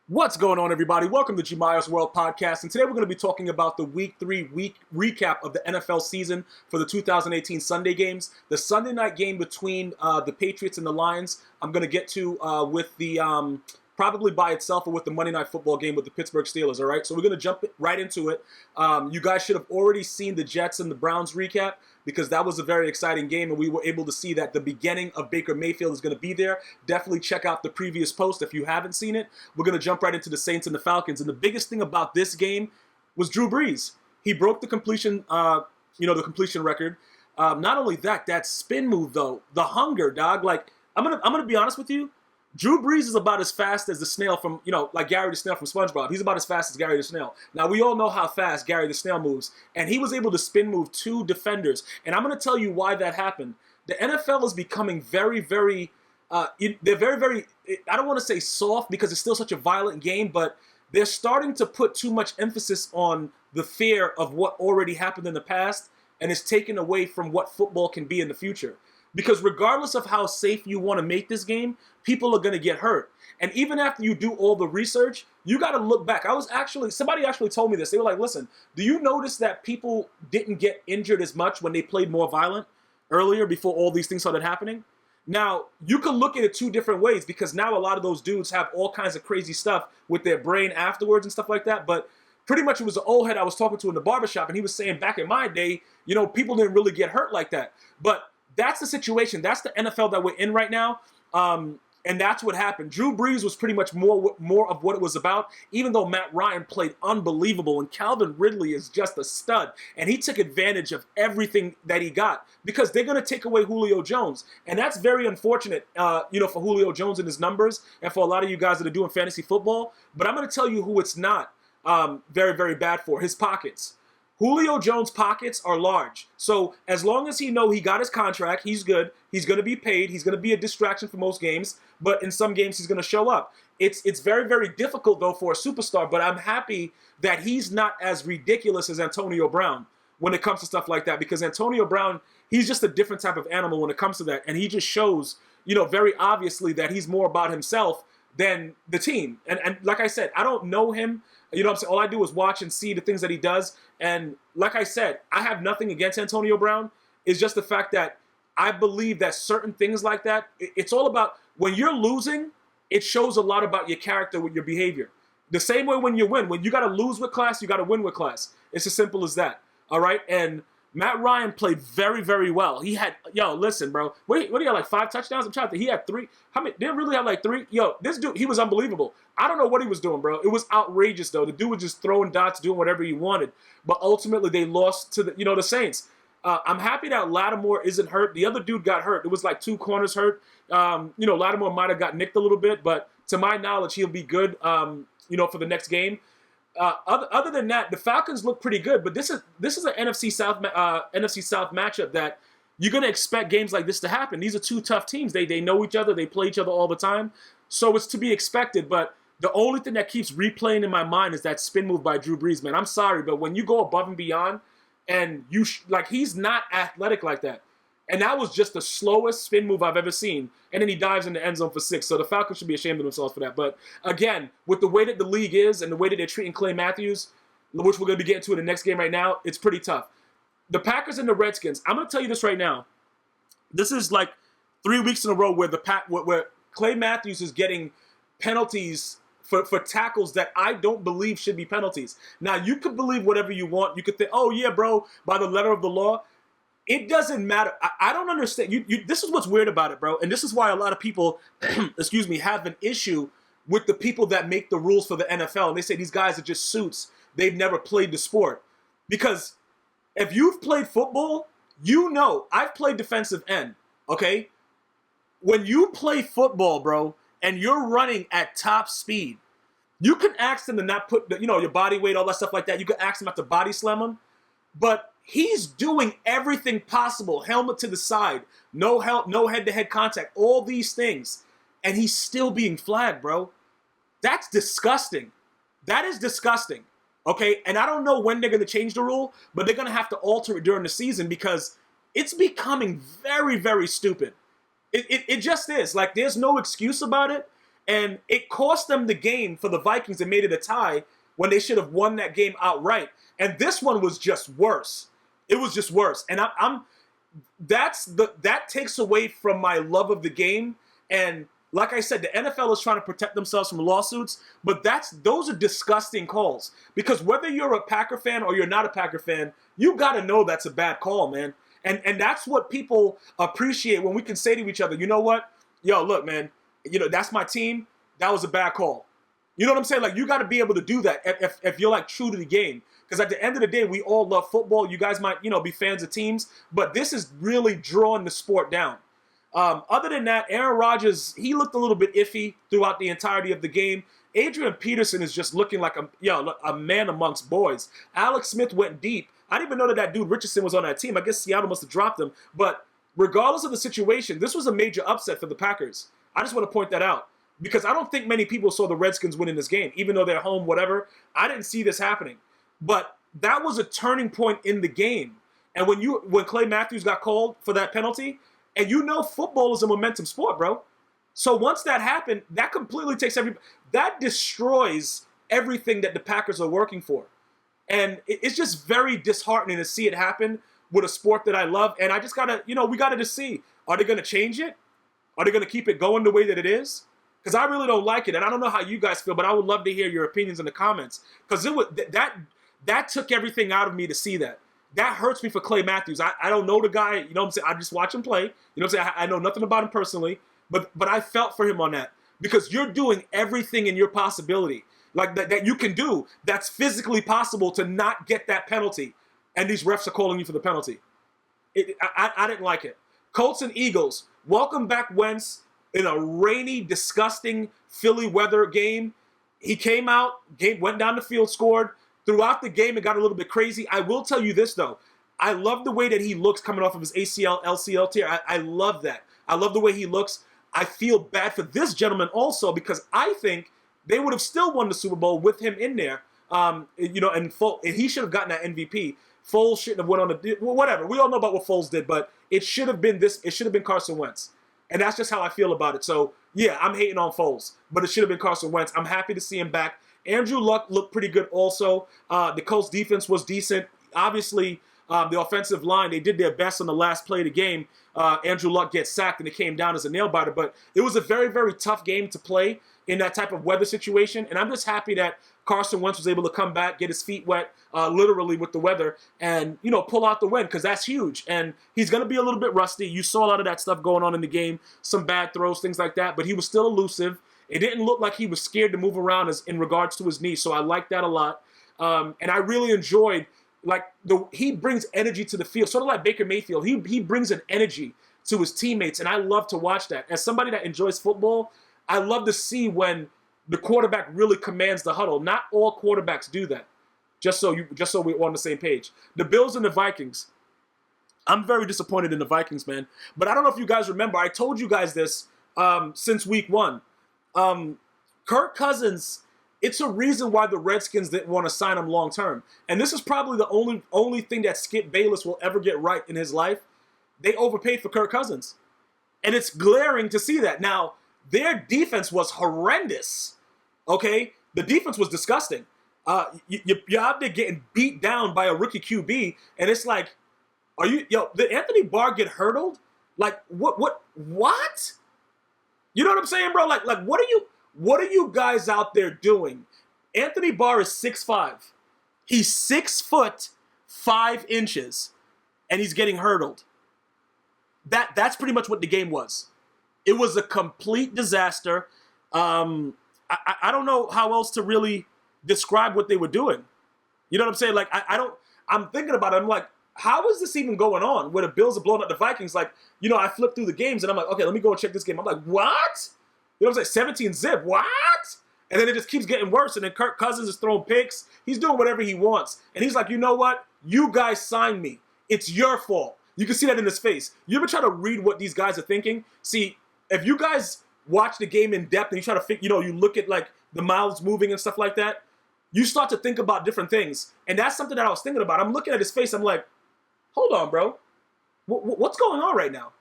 What's going on, everybody? Welcome to Jemiah's World Podcast, and today we're going to be talking about the Week 3 recap of the NFL season for the 2018 Sunday games. The Sunday night game between the Patriots and the Lions, I'm going to get to with the probably by itself or with the Monday Night Football game with the Pittsburgh Steelers, all right? So we're going to jump right into it. You guys should have already seen the Jets and the Browns recap because that was a very exciting game, and we were able to see that the beginning of Baker Mayfield is going to be there. Definitely check out the previous post if you haven't seen it. We're going to jump right into the Saints and the Falcons, and the biggest thing about this game was Drew Brees. He broke the completion, the completion record. Not only that, that spin move though, the hunger, dog. Like I'm gonna be honest with you. Drew Brees is about as fast as the snail from, like Gary the Snail from SpongeBob. He's about as fast as Gary the Snail. Now, we all know how fast Gary the Snail moves, and he was able to spin move two defenders. And I'm going to tell you why that happened. The NFL is becoming very, very, they're very, very, I don't want to say soft because it's still such a violent game, but they're starting to put too much emphasis on the fear of what already happened in the past, and it's taken away from what football can be in the future. Because regardless of how safe you want to make this game, people are going to get hurt. And even after you do all the research, you got to look back. Somebody actually told me this. They were like, listen, do you notice that people didn't get injured as much when they played more violent earlier before all these things started happening? Now, you can look at it two different ways because now a lot of those dudes have all kinds of crazy stuff with their brain afterwards and stuff like that. But pretty much it was an old head I was talking to in the barbershop, and he was saying back in my day, people didn't really get hurt like that. But that's the situation. That's the NFL that we're in right now. And that's what happened. Drew Brees was pretty much more of what it was about, even though Matt Ryan played unbelievable. And Calvin Ridley is just a stud. And he took advantage of everything that he got because they're going to take away Julio Jones. And that's very unfortunate, for Julio Jones and his numbers and for a lot of you guys that are doing fantasy football. But I'm going to tell you who it's not very, very bad for, his pockets. Julio Jones' pockets are large. So as long as he got his contract, he's good. He's going to be paid. He's going to be a distraction for most games. But in some games, he's going to show up. It's very, very difficult, though, for a superstar. But I'm happy that he's not as ridiculous as Antonio Brown when it comes to stuff like that. Because Antonio Brown, he's just a different type of animal when it comes to that. And he just shows, very obviously that he's more about himself than the team. And like I said, I don't know him. You know what I'm saying? All I do is watch and see the things that he does. And like I said, I have nothing against Antonio Brown. It's just the fact that I believe that certain things like that, it's all about when you're losing, it shows a lot about your character with your behavior. The same way when you win. When you got to lose with class, you got to win with class. It's as simple as that. All right? And Matt Ryan played very, very well. He had, listen, bro. What do you have, like 5 touchdowns? I'm trying to think. He had 3. How many? Didn't really have like 3? This dude, he was unbelievable. I don't know what he was doing, bro. It was outrageous, though. The dude was just throwing dots, doing whatever he wanted. But ultimately, they lost to the Saints. I'm happy that Lattimore isn't hurt. The other dude got hurt. It was like 2 corners hurt. Lattimore might have got nicked a little bit, but to my knowledge, he'll be good, for the next game. Other than that, the Falcons look pretty good, but this is an NFC South matchup that you're going to expect games like this to happen. These are 2 tough teams. They know each other. They play each other all the time. So it's to be expected, but the only thing that keeps replaying in my mind is that spin move by Drew Brees, man. I'm sorry, but when you go above and beyond and he's not athletic like that. And that was just the slowest spin move I've ever seen. And then he dives in the end zone for 6. So the Falcons should be ashamed of themselves for that. But again, with the way that the league is and the way that they're treating Clay Matthews, which we're going to be getting to in the next game right now, it's pretty tough. The Packers and the Redskins, I'm going to tell you this right now. This is like 3 weeks in a row where Clay Matthews is getting penalties for tackles that I don't believe should be penalties. Now, you could believe whatever you want. You could think, oh, yeah, bro, by the letter of the law. It doesn't matter. I don't understand. This is what's weird about it, bro. And this is why a lot of people, have an issue with the people that make the rules for the NFL. And they say these guys are just suits. They've never played the sport. Because if you've played football, I've played defensive end, okay? When you play football, bro, and you're running at top speed, you can ask them to not put, your body weight, all that stuff like that. You can ask them not to body slam them. But he's doing everything possible. Helmet to the side, no head-to-head contact, all these things. And he's still being flagged, bro. That's disgusting. That is disgusting. Okay? And I don't know when they're going to change the rule, but they're going to have to alter it during the season because it's becoming very, very stupid. It just is. Like, there's no excuse about it. And it cost them the game for the Vikings and made it a tie when they should have won that game outright. And this one was just worse. It was just worse. And that takes away from my love of the game. And like I said, the NFL is trying to protect themselves from lawsuits, but those are disgusting calls. Because whether you're a Packer fan or you're not a Packer fan, you got to know that's a bad call, man. And that's what people appreciate when we can say to each other, you know what? Yo, look, man, that's my team. That was a bad call. You know what I'm saying? Like, you got to be able to do that if you're, like, true to the game. Because at the end of the day, we all love football. You guys might, be fans of teams. But this is really drawing the sport down. Other than that, Aaron Rodgers, he looked a little bit iffy throughout the entirety of the game. Adrian Peterson is just looking like a man amongst boys. Alex Smith went deep. I didn't even know that dude Richardson was on that team. I guess Seattle must have dropped him. But regardless of the situation, this was a major upset for the Packers. I just want to point that out. Because I don't think many people saw the Redskins winning this game. Even though they're home, whatever. I didn't see this happening. But that was a turning point in the game. And when Clay Matthews got called for that penalty, and football is a momentum sport, bro. So once that happened, that completely that destroys everything that the Packers are working for. And it's just very disheartening to see it happen with a sport that I love. And I just we gotta just see, are they gonna change it? Are they gonna keep it going the way that it is? Because I really don't like it. And I don't know how you guys feel, but I would love to hear your opinions in the comments. Because that took everything out of me to see that. That hurts me for Clay Matthews. I don't know the guy, you know what I'm saying? I just watch him play. You know what I'm saying? I know nothing about him personally, but I felt for him on that. Because you're doing everything in your possibility, like that you can do, that's physically possible to not get that penalty. And these refs are calling you for the penalty. I didn't like it. Colts and Eagles, welcome back Wentz in a rainy, disgusting Philly weather game. He came out, went down the field, scored. Throughout the game, it got a little bit crazy. I will tell you this, though. I love the way that he looks coming off of his ACL, LCL tear. I love that. I love the way he looks. I feel bad for this gentleman also because I think they would have still won the Super Bowl with him in there. And he should have gotten that MVP. Foles shouldn't have went on whatever. We all know about what Foles did, but it should have been this. It should have been Carson Wentz. And that's just how I feel about it. So, yeah, I'm hating on Foles, but it should have been Carson Wentz. I'm happy to see him back. Andrew Luck looked pretty good also. The Colts defense was decent. Obviously, the offensive line, they did their best on the last play of the game. Andrew Luck gets sacked, and it came down as a nail-biter. But it was a very, very tough game to play in that type of weather situation. And I'm just happy that Carson Wentz was able to come back, get his feet wet, literally with the weather, and, pull out the win because that's huge. And he's going to be a little bit rusty. You saw a lot of that stuff going on in the game, some bad throws, things like that. But he was still elusive. It didn't look like he was scared to move around in regards to his knee, so I like that a lot. And I really enjoyed, he brings energy to the field, sort of like Baker Mayfield. He brings an energy to his teammates, and I love to watch that. As somebody that enjoys football, I love to see when the quarterback really commands the huddle. Not all quarterbacks do that, just so we're on the same page. The Bills and the Vikings. I'm very disappointed in the Vikings, man. But I don't know if you guys remember, I told you guys this since week one. Kirk Cousins, it's a reason why the Redskins didn't want to sign him long term. And this is probably the only thing that Skip Bayless will ever get right in his life. They overpaid for Kirk Cousins. And it's glaring to see that. Now, their defense was horrendous. Okay? The defense was disgusting. You're out there getting beat down by a rookie QB, and it's like, did Anthony Barr get hurdled? Like, what? You know what I'm saying, bro? Like, what are you guys out there doing? Anthony Barr is 6'5". He's 6'5", and he's getting hurdled. That's pretty much what the game was. It was a complete disaster. I don't know how else to really describe what they were doing. You know what I'm saying? Like, I'm thinking about it. I'm like, how is this even going on where the Bills are blowing up the Vikings? Like, I flip through the games and I'm like, okay, let me go and check this game. I'm like, what? You know what I'm saying? 17-zip, what? And then it just keeps getting worse. And then Kirk Cousins is throwing picks. He's doing whatever he wants. And he's like, you know what? You guys signed me. It's your fault. You can see that in his face. You ever try to read what these guys are thinking? See, if you guys watch the game in depth and you try to you look at like the mouths moving and stuff like that, you start to think about different things. And that's something that I was thinking about. I'm looking at his face. I'm like, hold on, bro. What's going on right now?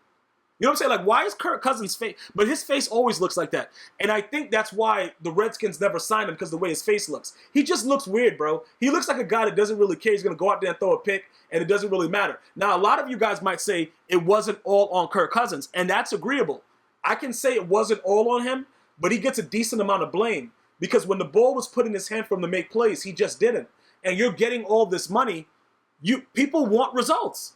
You know what I'm saying? Like, why is Kirk Cousins' face? But his face always looks like that. And I think that's why the Redskins never signed him, because the way his face looks. He just looks weird, bro. He looks like a guy that doesn't really care. He's going to go out there and throw a pick, and it doesn't really matter. Now, a lot of you guys might say it wasn't all on Kirk Cousins, and that's agreeable. I can say it wasn't all on him, but he gets a decent amount of blame, because when the ball was put in his hand for him to make plays, he just didn't. And you're getting all this money. People want results.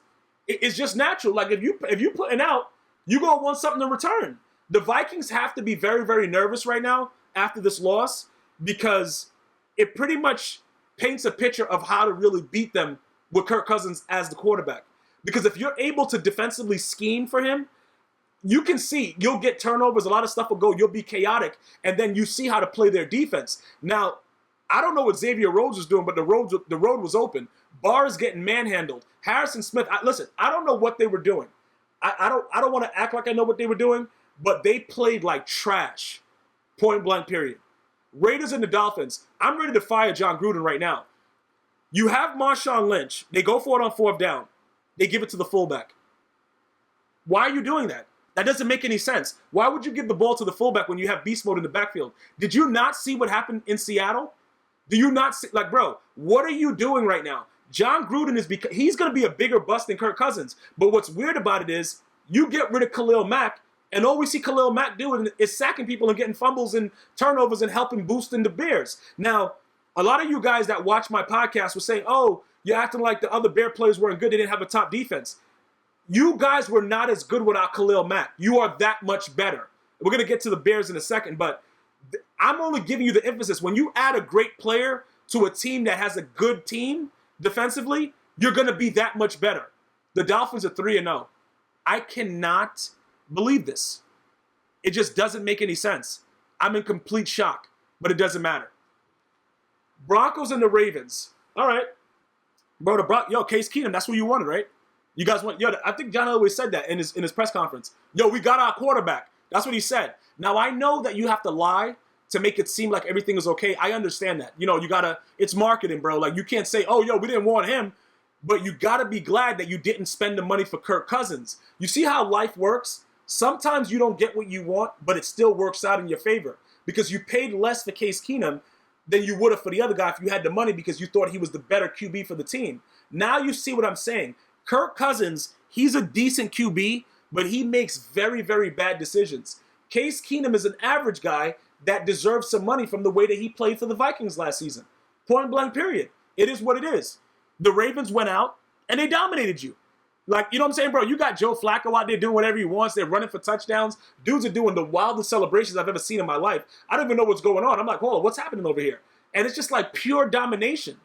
It's just natural. Like, if you putting out, you're going to want something in return. The Vikings have to be very, very nervous right now after this loss, because it pretty much paints a picture of how to really beat them with Kirk Cousins as the quarterback. Because if you're able to defensively scheme for him, you can see you'll get turnovers. A lot of stuff will go. You'll be chaotic. And then you see how to play their defense. Now, I don't know what Xavier Rhodes is doing, but the road was open. Barr is getting manhandled. Harrison Smith, listen, I don't know what they were doing. I don't want to act like I know what they were doing, but they played like trash. Point blank, period. Raiders and the Dolphins, I'm ready to fire John Gruden right now. You have Marshawn Lynch. They go for it on 4th down. They give it to the fullback. Why are you doing that? That doesn't make any sense. Why would you give the ball to the fullback when you have beast mode in the backfield? Did you not see what happened in Seattle? Do you not see, like, bro, what are you doing right now? John Gruden he's going to be a bigger bust than Kirk Cousins. But what's weird about it is you get rid of Khalil Mack, and all we see Khalil Mack doing is sacking people and getting fumbles and turnovers and helping boosting the Bears. Now, a lot of you guys that watch my podcast were saying, oh, you're acting like the other Bear players weren't good. They didn't have a top defense. You guys were not as good without Khalil Mack. You are that much better. We're going to get to the Bears in a second, but I'm only giving you the emphasis. When you add a great player to a team that has a good team defensively, you're going to be that much better. The Dolphins are 3-0. I cannot believe this. It just doesn't make any sense. I'm in complete shock, but it doesn't matter. Broncos and the Ravens. All right. Bro, Case Keenum, that's what you wanted, right? You guys want, I think John Elway said that in his press conference. We got our quarterback. That's what he said. Now, I know that you have to lie to make it seem like everything is okay. I understand that. It's marketing, bro. Like, you can't say, we didn't want him. But you got to be glad that you didn't spend the money for Kirk Cousins. You see how life works? Sometimes you don't get what you want, but it still works out in your favor. Because you paid less for Case Keenum than you would have for the other guy if you had the money, because you thought he was the better QB for the team. Now you see what I'm saying. Kirk Cousins, he's a decent QB, but he makes very, very bad decisions. Case Keenum is an average guy that deserves some money from the way that he played for the Vikings last season. Point blank, period. It is what it is. The Ravens went out, and they dominated you. Like, you know what I'm saying, bro? You got Joe Flacco out there doing whatever he wants. They're running for touchdowns. Dudes are doing the wildest celebrations I've ever seen in my life. I don't even know what's going on. I'm like, hold on, what's happening over here? And it's just like pure domination.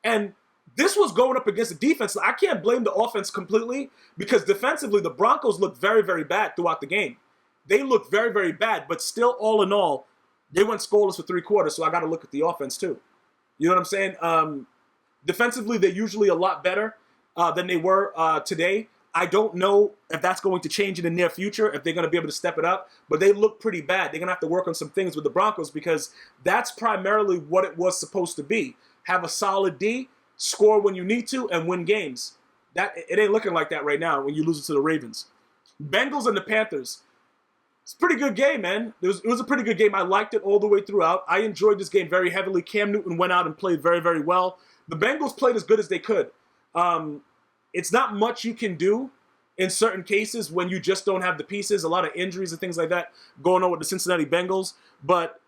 And this was going up against the defense. I can't blame the offense completely, because defensively, the Broncos looked very, very bad throughout the game. They looked very, very bad, but still, all in all, they went scoreless for 3 quarters, so I got to look at the offense too. You know what I'm saying? Defensively, they're usually a lot better than they were today. I don't know if that's going to change in the near future, if they're going to be able to step it up, but they look pretty bad. They're going to have to work on some things with the Broncos, because that's primarily what it was supposed to be. Have a solid D, score when you need to, and win games. It ain't looking like that right now when you lose it to the Ravens. Bengals and the Panthers. It's a pretty good game, man. It was a pretty good game. I liked it all the way throughout. I enjoyed this game very heavily. Cam Newton went out and played very, very well. The Bengals played as good as they could. It's not much you can do in certain cases when you just don't have the pieces. A lot of injuries and things like that going on with the Cincinnati Bengals. But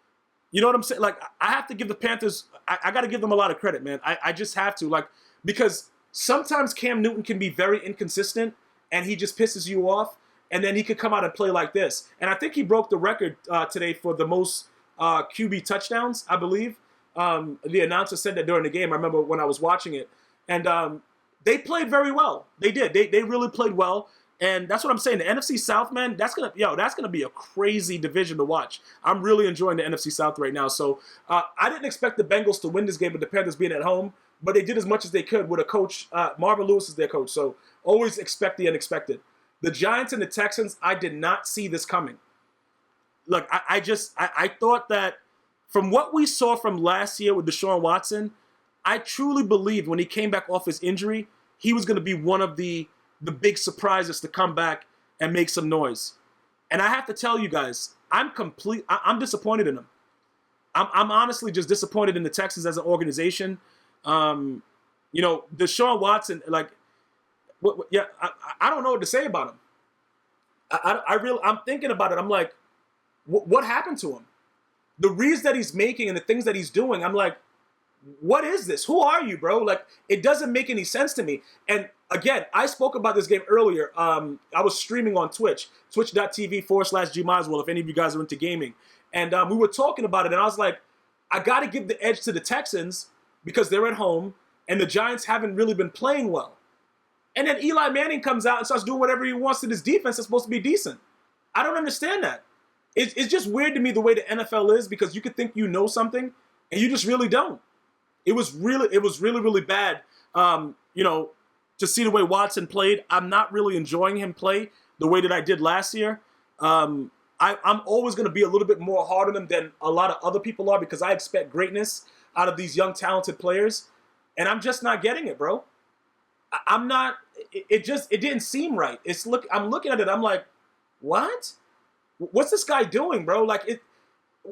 you know what I'm saying? Like, I have to give the Panthers, I got to give them a lot of credit, man. I just have to. Like, because sometimes Cam Newton can be very inconsistent and he just pisses you off. And then he could come out and play like this. And I think he broke the record today for the most QB touchdowns, I believe. The announcer said that during the game. I remember when I was watching it. And they played very well. They did. They really played well. And that's what I'm saying. The NFC South, man, that's gonna be a crazy division to watch. I'm really enjoying the NFC South right now. So I didn't expect the Bengals to win this game with the Panthers being at home, but they did as much as they could with a coach. Marvin Lewis is their coach. So always expect the unexpected. The Giants and the Texans, I did not see this coming. Look, I thought that from what we saw from last year with Deshaun Watson, I truly believed when he came back off his injury, he was going to be one of the big surprises to come back and make some noise. And I have to tell you guys, I'm disappointed in them. I'm honestly just disappointed in the Texans as an organization. Deshaun Watson, I don't know what to say about him. I'm thinking about it. I'm like, what happened to him? The reads that he's making and the things that he's doing, I'm like, what is this? Who are you, bro? Like, it doesn't make any sense to me. And again, I spoke about this game earlier. I was streaming on Twitch, twitch.tv/GMilersWorld, if any of you guys are into gaming. And we were talking about it, and I was like, I got to give the edge to the Texans because they're at home, and the Giants haven't really been playing well. And then Eli Manning comes out and starts doing whatever he wants to this defense that's supposed to be decent. I don't understand that. It's just weird to me the way the NFL is, because you could think you know something, and you just really don't. It was really bad, to see the way Watson played. I'm not really enjoying him play the way that I did last year. I'm always going to be a little bit more hard on him than a lot of other people are, because I expect greatness out of these young, talented players, and I'm just not getting it, bro. I'm not. It didn't seem right. I'm looking at it. I'm like, what? What's this guy doing, bro?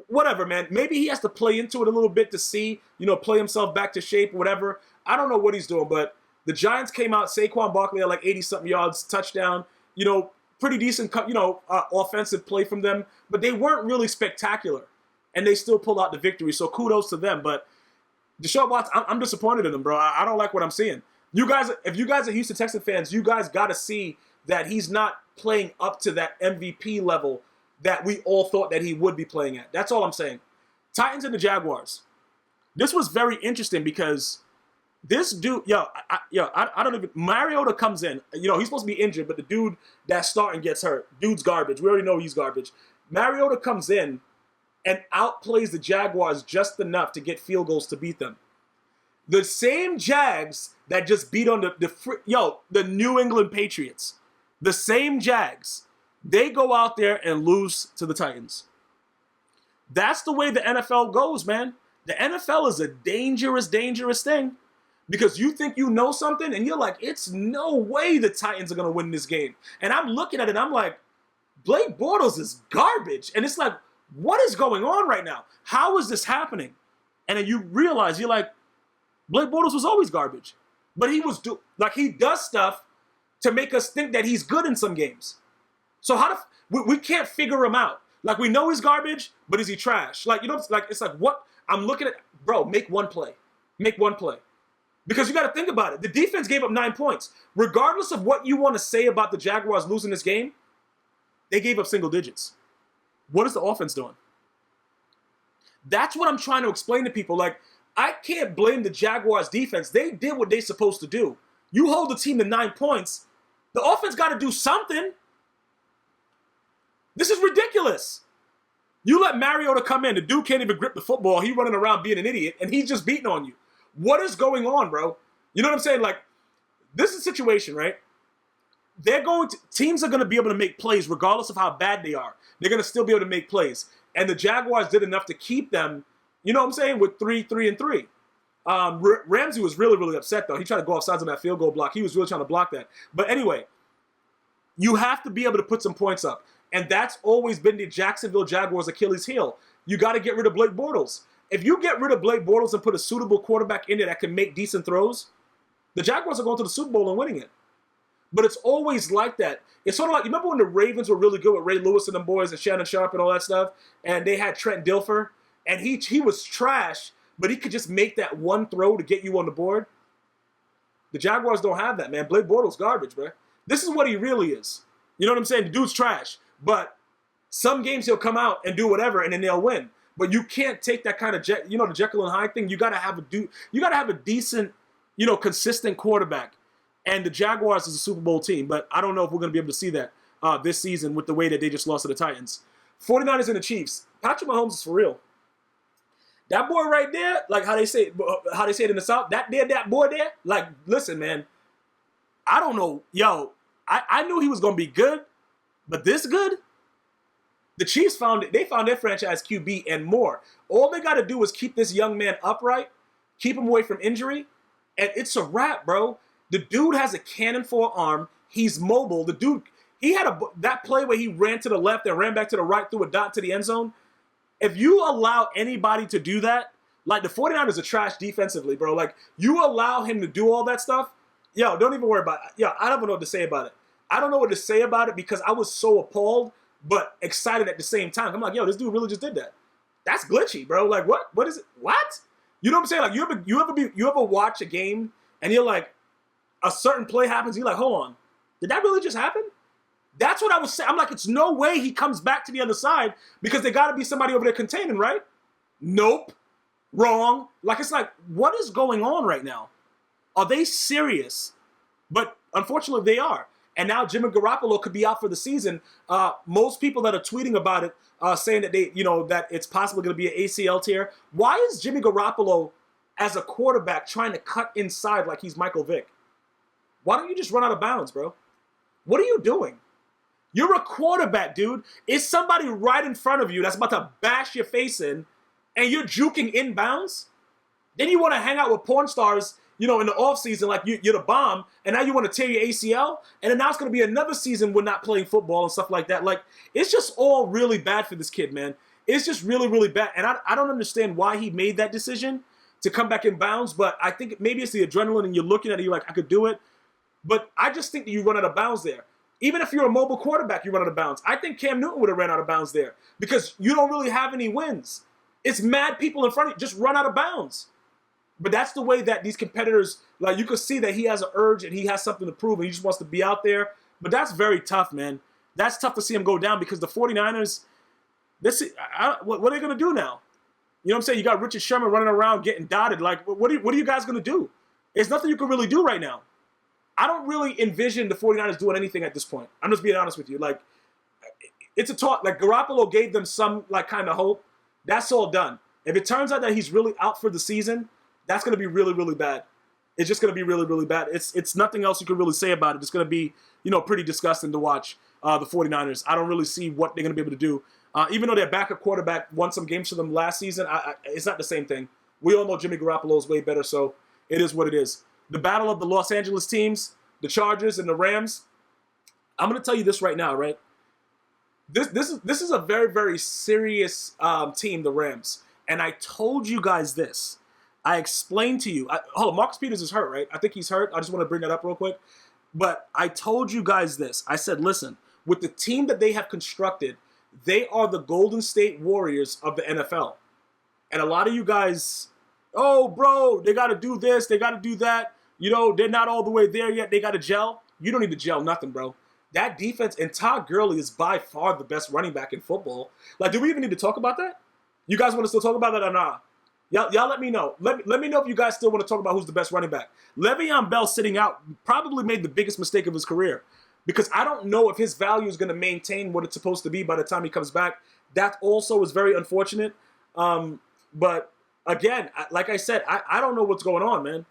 Whatever, man. Maybe he has to play into it a little bit to see, play himself back to shape, whatever. I don't know what he's doing, but the Giants came out. Saquon Barkley had like 80-something yards, touchdown. Pretty decent, offensive play from them, but they weren't really spectacular, and they still pulled out the victory. So kudos to them. But Deshaun Watson, I'm disappointed in him, bro. I don't like what I'm seeing. You guys, if you guys are Houston Texans fans, you guys got to see that he's not playing up to that MVP level that we all thought that he would be playing at. That's all I'm saying. Titans and the Jaguars. This was very interesting because this dude, I don't even, Mariota comes in. He's supposed to be injured, but the dude that's starting gets hurt. Dude's garbage. We already know he's garbage. Mariota comes in and outplays the Jaguars just enough to get field goals to beat them. The same Jags that just beat on the New England Patriots. The same Jags. They go out there and lose to the Titans. That's the way the NFL goes, man. The NFL is a dangerous, dangerous thing, because you think you know something and you're like, it's no way the Titans are going to win this game. And I'm looking at it and I'm like, Blake Bortles is garbage. And it's like, what is going on right now? How is this happening? And then you realize, you're like, Blake Bortles was always garbage. But he does stuff to make us think that he's good in some games. So we can't figure him out. Like, we know he's garbage, but is he trash? It's like, what? I'm looking at, bro, make one play. Make one play. Because you got to think about it. The defense gave up 9 points. Regardless of what you want to say about the Jaguars losing this game, they gave up single digits. What is the offense doing? That's what I'm trying to explain to people. Like, I can't blame the Jaguars defense. They did what they're supposed to do. You hold the team to 9 points, the offense got to do something. This is ridiculous. You let Mariota come in. The dude can't even grip the football. He's running around being an idiot, and he's just beating on you. What is going on, bro? You know what I'm saying? Like, this is a situation, right? Teams are going to be able to make plays regardless of how bad they are. They're going to still be able to make plays. And the Jaguars did enough to keep them, you know what I'm saying, with 3-3. Ramsey was really, really upset, though. He tried to go offsides on that field goal block. He was really trying to block that. But anyway, you have to be able to put some points up. And that's always been the Jacksonville Jaguars' Achilles heel. You got to get rid of Blake Bortles. If you get rid of Blake Bortles and put a suitable quarterback in there that can make decent throws, the Jaguars are going to the Super Bowl and winning it. But it's always like that. It's sort of like, you remember when the Ravens were really good with Ray Lewis and them boys and Shannon Sharp and all that stuff, and they had Trent Dilfer, and he was trash, but he could just make that one throw to get you on the board? The Jaguars don't have that, man. Blake Bortles garbage, bro. This is what he really is. You know what I'm saying? The dude's trash. But some games he'll come out and do whatever, and then they'll win. But you can't take that kind of, the Jekyll and Hyde thing. You got to have a decent, consistent quarterback. And the Jaguars is a Super Bowl team, but I don't know if we're going to be able to see that this season with the way that they just lost to the Titans. 49ers and the Chiefs. Patrick Mahomes is for real. That boy right there, like how they say it in the South, that boy there, like, listen, man, I don't know. I knew he was going to be good, but this good? The Chiefs found their franchise QB and more. All they got to do is keep this young man upright, keep him away from injury, and it's a wrap, bro. The dude has a cannon for an arm. He's mobile. The dude, he had that play where he ran to the left and ran back to the right through a dot to the end zone. If you allow anybody to do that, like the 49ers are trash defensively, bro. Like, you allow him to do all that stuff, yo, don't even worry about it. Yo, I don't know what to say about it. I don't know what to say about it because I was so appalled but excited at the same time. I'm like, yo, this dude really just did that. That's glitchy, bro. Like, what? What is it? What? You know what I'm saying? Like, you ever watch a game and you're like, a certain play happens, you're like, hold on, did that really just happen? That's what I was saying. I'm like, it's no way he comes back to the other side because there got to be somebody over there containing, right? Nope. Wrong. Like, it's like, what is going on right now? Are they serious? But unfortunately, they are. And now Jimmy Garoppolo could be out for the season. Most people that are tweeting about it saying that that it's possibly going to be an ACL tear. Why is Jimmy Garoppolo, as a quarterback, trying to cut inside like he's Michael Vick? Why don't you just run out of bounds, bro? What are you doing? You're a quarterback, dude. It's somebody right in front of you that's about to bash your face in, and you're juking inbounds? Then you want to hang out with porn stars, in the offseason like you're the bomb, and now you want to tear your ACL? And then now it's going to be another season we're not playing football and stuff like that. Like, it's just all really bad for this kid, man. It's just really, really bad. And I don't understand why he made that decision to come back in bounds, but I think maybe it's the adrenaline, and you're looking at it, you're like, I could do it. But I just think that you run out of bounds there. Even if you're a mobile quarterback, you run out of bounds. I think Cam Newton would have ran out of bounds there because you don't really have any wins. It's mad people in front of you. Just run out of bounds. But that's the way that these competitors, like, you can see that he has an urge and he has something to prove and he just wants to be out there. But that's very tough, man. That's tough to see him go down because the 49ers, what are they going to do now? You know what I'm saying? You got Richard Sherman running around getting dotted. Like, what are you guys going to do? There's nothing you can really do right now. I don't really envision the 49ers doing anything at this point. I'm just being honest with you. Like, it's a talk. Like, Garoppolo gave them some, like, kind of hope. That's all done. If it turns out that he's really out for the season, that's going to be really, really bad. It's just going to be really, really bad. It's nothing else you can really say about it. It's going to be, pretty disgusting to watch the 49ers. I don't really see what they're going to be able to do. Even though their backup quarterback won some games for them last season, it's not the same thing. We all know Jimmy Garoppolo is way better, so it is what it is. The battle of the Los Angeles teams, the Chargers and the Rams. I'm going to tell you this right now, right? This is a very, very serious team, the Rams. And I told you guys this. I explained to you. Hold on, Marcus Peters is hurt, right? I think he's hurt. I just want to bring that up real quick. But I told you guys this. I said, listen, with the team that they have constructed, they are the Golden State Warriors of the NFL. And a lot of you guys, oh, bro, they got to do this, they got to do that. They're not all the way there yet. They got to gel. You don't need to gel nothing, bro. That defense, and Todd Gurley is by far the best running back in football. Like, do we even need to talk about that? You guys want to still talk about that or not? Y'all let me know. Let me know if you guys still want to talk about who's the best running back. Le'Veon Bell sitting out probably made the biggest mistake of his career because I don't know if his value is going to maintain what it's supposed to be by the time he comes back. That also is very unfortunate. But, again, like I said, I don't know what's going on, man.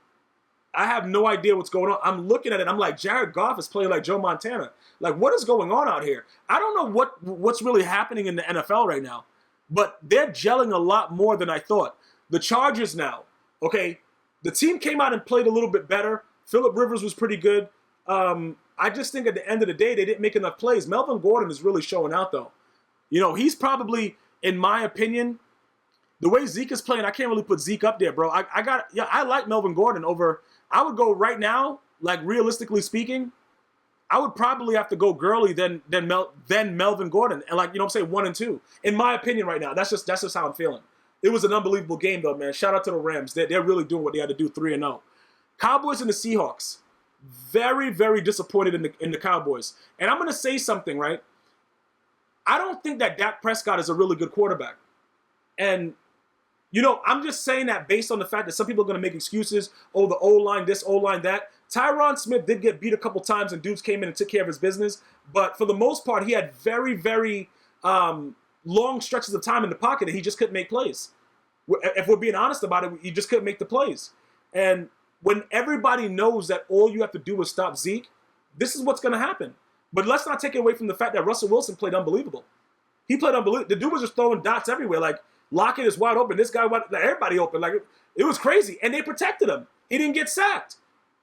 I have no idea what's going on. I'm looking at it. I'm like, Jared Goff is playing like Joe Montana. Like, what is going on out here? I don't know what's really happening in the NFL right now, but they're gelling a lot more than I thought. The Chargers now, okay, the team came out and played a little bit better. Phillip Rivers was pretty good. I just think at the end of the day, they didn't make enough plays. Melvin Gordon is really showing out, though. He's probably, in my opinion, the way Zeke is playing, I can't really put Zeke up there, bro. I like Melvin Gordon over. I would go right now, like, realistically speaking, I would probably have to go Gurley then Melvin Gordon, and, like, I'm saying 1 and 2, in my opinion right now. That's just how I'm feeling. It was an unbelievable game, though, man. Shout out to the Rams. They're really doing what they had to do, 3-0. Cowboys and the Seahawks. Very, very disappointed in the Cowboys. And I'm going to say something, right? I don't think that Dak Prescott is a really good quarterback. And, I'm just saying that based on the fact that some people are going to make excuses. Oh, the O-line this, O-line that. Tyron Smith did get beat a couple times, and dudes came in and took care of his business. But for the most part, he had very, very long stretches of time in the pocket, and he just couldn't make plays. If we're being honest about it, he just couldn't make the plays. And when everybody knows that all you have to do is stop Zeke, this is what's going to happen. But let's not take away from the fact that Russell Wilson played unbelievable. He played unbelievable. The dude was just throwing dots everywhere. Like, Lockett is wide open. This guy, everybody open. Like, it was crazy. And they protected him. He didn't get sacked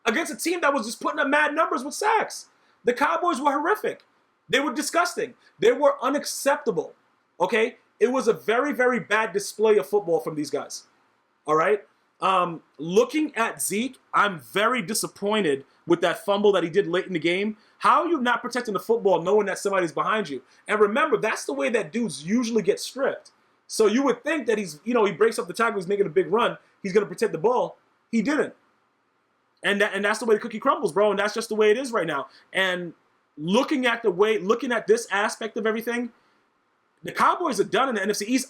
against a team that was just putting up mad numbers with sacks. The Cowboys were horrific. They were disgusting. They were unacceptable. Okay? It was a very, very bad display of football from these guys. All right? Looking at Zeke, I'm very disappointed with that fumble that he did late in the game. How are you not protecting the football knowing that somebody's behind you? And remember, that's the way that dudes usually get stripped. So you would think that he's, he breaks up the tackle, he's making a big run, he's going to protect the ball. He didn't. And that's the way the cookie crumbles, bro. And that's just the way it is right now. And looking at this aspect of everything, the Cowboys are done in the NFC East.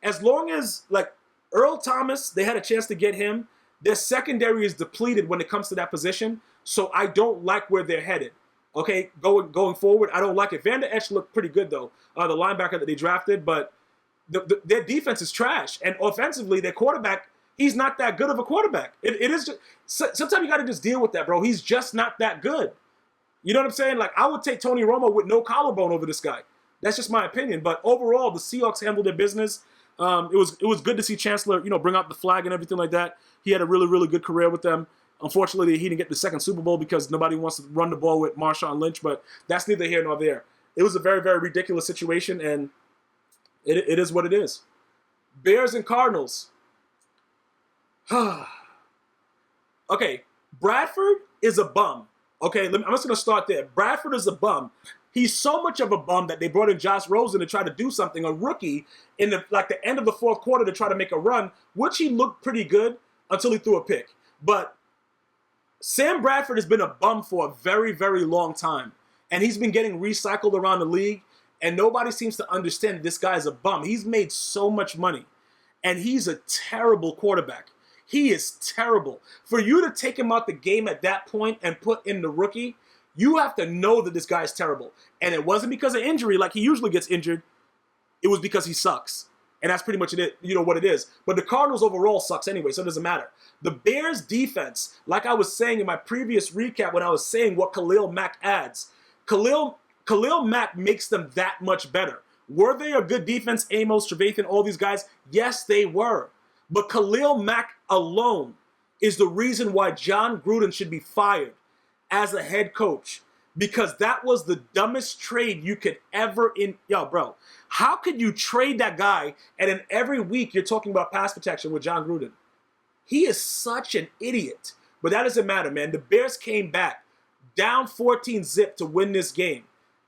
As long as, like, Earl Thomas, they had a chance to get him, their secondary is depleted when it comes to that position. So I don't like where they're headed. Okay, going forward, I don't like it. Van Der Esch looked pretty good, though, the linebacker that they drafted, but their defense is trash. And offensively, their quarterback, he's not that good of a quarterback. It is just, sometimes you got to just deal with that, bro. He's just not that good. You know what I'm saying? Like, I would take Tony Romo with no collarbone over this guy. That's just my opinion. But overall, the Seahawks handled their business. It was good to see Chancellor, bring out the flag and everything like that. He had a really, really good career with them. Unfortunately, he didn't get the second Super Bowl because nobody wants to run the ball with Marshawn Lynch, but that's neither here nor there. It was a very, very ridiculous situation, and it is what it is. Bears and Cardinals. Okay, Bradford is a bum. Okay, I'm just going to start there. Bradford is a bum. He's so much of a bum that they brought in Josh Rosen to try to do something, a rookie, in the end of the fourth quarter to try to make a run, which he looked pretty good until he threw a pick. But Sam Bradford has been a bum for a very, very long time, and he's been getting recycled around the league, and nobody seems to understand that this guy's a bum. He's made so much money, and he's a terrible quarterback. He is terrible. For you to take him out the game at that point and put in the rookie, you have to know that this guy is terrible. And it wasn't because of injury like he usually gets injured. It was because he sucks. And that's pretty much it, what it is. But the Cardinals overall sucks anyway, so it doesn't matter. The Bears defense, like I was saying in my previous recap when I was saying what Khalil Mack adds, Khalil Mack makes them that much better. Were they a good defense, Amos, Trevathan, all these guys? Yes, they were. But Khalil Mack alone is the reason why John Gruden should be fired as a head coach, because that was the dumbest trade you could ever bro, how could you trade that guy and then every week you're talking about pass protection with John Gruden? He is such an idiot. But that doesn't matter, man. The Bears came back down 14-0 to win this game.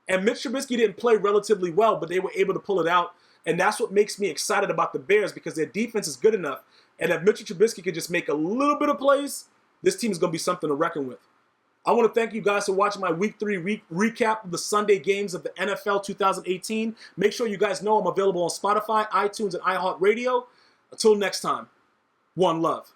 And Mitch Trubisky didn't play relatively well, but they were able to pull it out. And that's what makes me excited about the Bears, because their defense is good enough. And if Mitchell Trubisky could just make a little bit of plays, this team is going to be something to reckon with. I want to thank you guys for watching my Week 3 recap of the Sunday games of the NFL 2018. Make sure you guys know I'm available on Spotify, iTunes, and iHeartRadio. Until next time, one love.